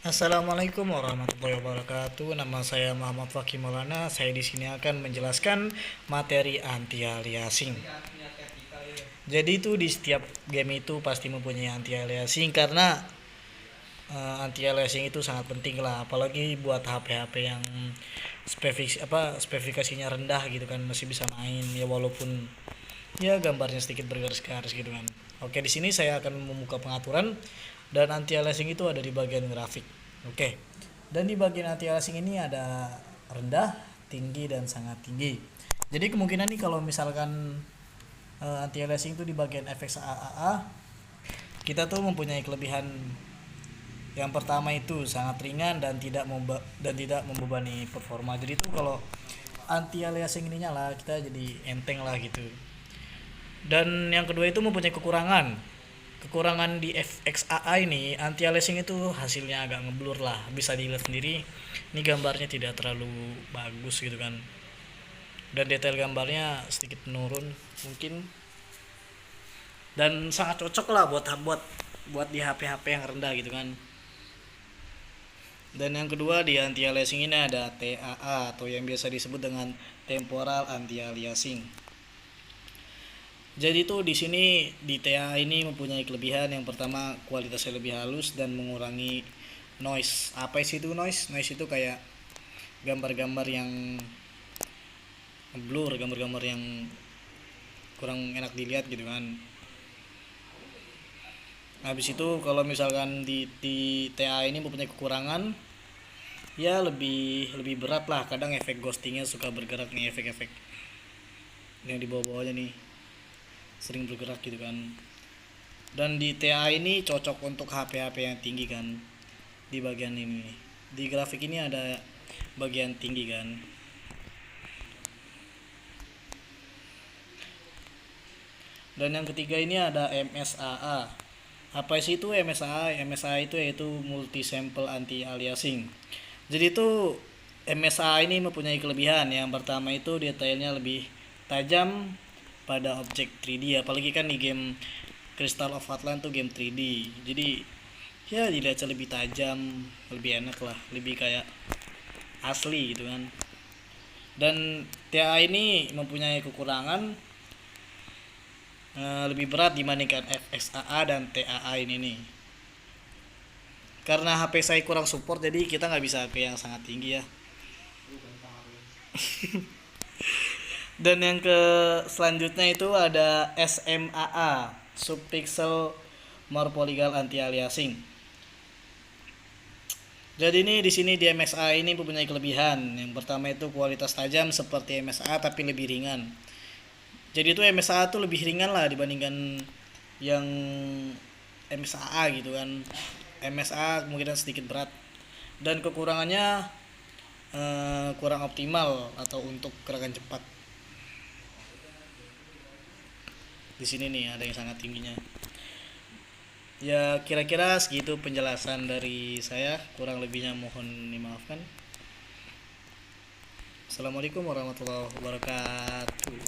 Assalamualaikum warahmatullahi wabarakatuh. Nama saya Muhammad Fakih Maulana. Saya di sini akan menjelaskan materi anti-aliasing. Jadi itu di setiap game itu pasti mempunyai anti-aliasing karena anti-aliasing itu sangat penting lah, apalagi buat HP-HP yang spesifikasinya rendah gitu kan, masih bisa main ya walaupun ya gambarnya sedikit bergaris-garis gitu kan. Oke, di sini saya akan membuka pengaturan dan anti aliasing itu ada di bagian grafik. Oke. Dan di bagian anti aliasing ini ada rendah, tinggi dan sangat tinggi. Jadi kemungkinan nih kalau misalkan anti aliasing itu di bagian efek AAA, kita tuh mempunyai kelebihan. Yang pertama itu sangat ringan dan tidak membebani performa. Jadi itu kalau anti aliasing ini nyala, kita jadi enteng lah gitu. Dan yang kedua itu mempunyai kekurangan. Kekurangan di FXAA ini, anti aliasing itu hasilnya agak ngeblur lah, bisa dilihat sendiri. Ini gambarnya tidak terlalu bagus gitu kan, dan detail gambarnya sedikit menurun mungkin, dan sangat cocok lah buat di HP-HP yang rendah gitu kan. Dan yang kedua di anti aliasing ini ada TAA atau yang biasa disebut dengan temporal anti aliasing. Jadi tuh di sini di TA ini mempunyai kelebihan. Yang pertama, kualitasnya lebih halus dan mengurangi noise. Apa sih itu noise? Noise itu kayak gambar-gambar yang blur, gambar-gambar yang kurang enak dilihat gitu kan. Habis itu kalau misalkan di TA ini mempunyai kekurangan, ya lebih berat lah. Kadang efek ghostingnya suka bergerak nih, efek-efek yang di bawah-bawahnya nih sering bergerak gitu kan. Dan di TA ini cocok untuk HP-HP yang tinggi kan. Di bagian ini, di grafik ini ada bagian tinggi kan. Dan yang ketiga ini ada MSAA. Apa sih itu MSAA? MSAA itu yaitu multi sample anti aliasing. Jadi itu MSAA ini mempunyai kelebihan. Yang pertama itu detailnya lebih tajam pada objek 3D, apalagi kan di game Crystal of Atlan tuh game 3D, jadi ya dilihat lebih tajam, lebih enak lah, lebih kayak asli gitu kan. Dan TA ini mempunyai kekurangan, lebih berat dibandingkan FXAA dan TAA ini nih, karena HP saya kurang support, jadi kita nggak bisa ke yang sangat tinggi ya. Dan yang ke selanjutnya itu ada SMAA, subpixel morphological anti aliasing. Jadi ini di sini di MSA ini mempunyai kelebihan. Yang pertama itu kualitas tajam seperti MSA tapi lebih ringan. Jadi itu MSA tuh lebih ringan lah dibandingkan yang MSAA gitu kan. MSA kemungkinan sedikit berat dan kekurangannya kurang optimal atau untuk gerakan cepat. Di sini nih ada yang sangat tingginya. Ya kira-kira segitu penjelasan dari saya, kurang lebihnya mohon dimaafkan. Assalamualaikum warahmatullahi wabarakatuh.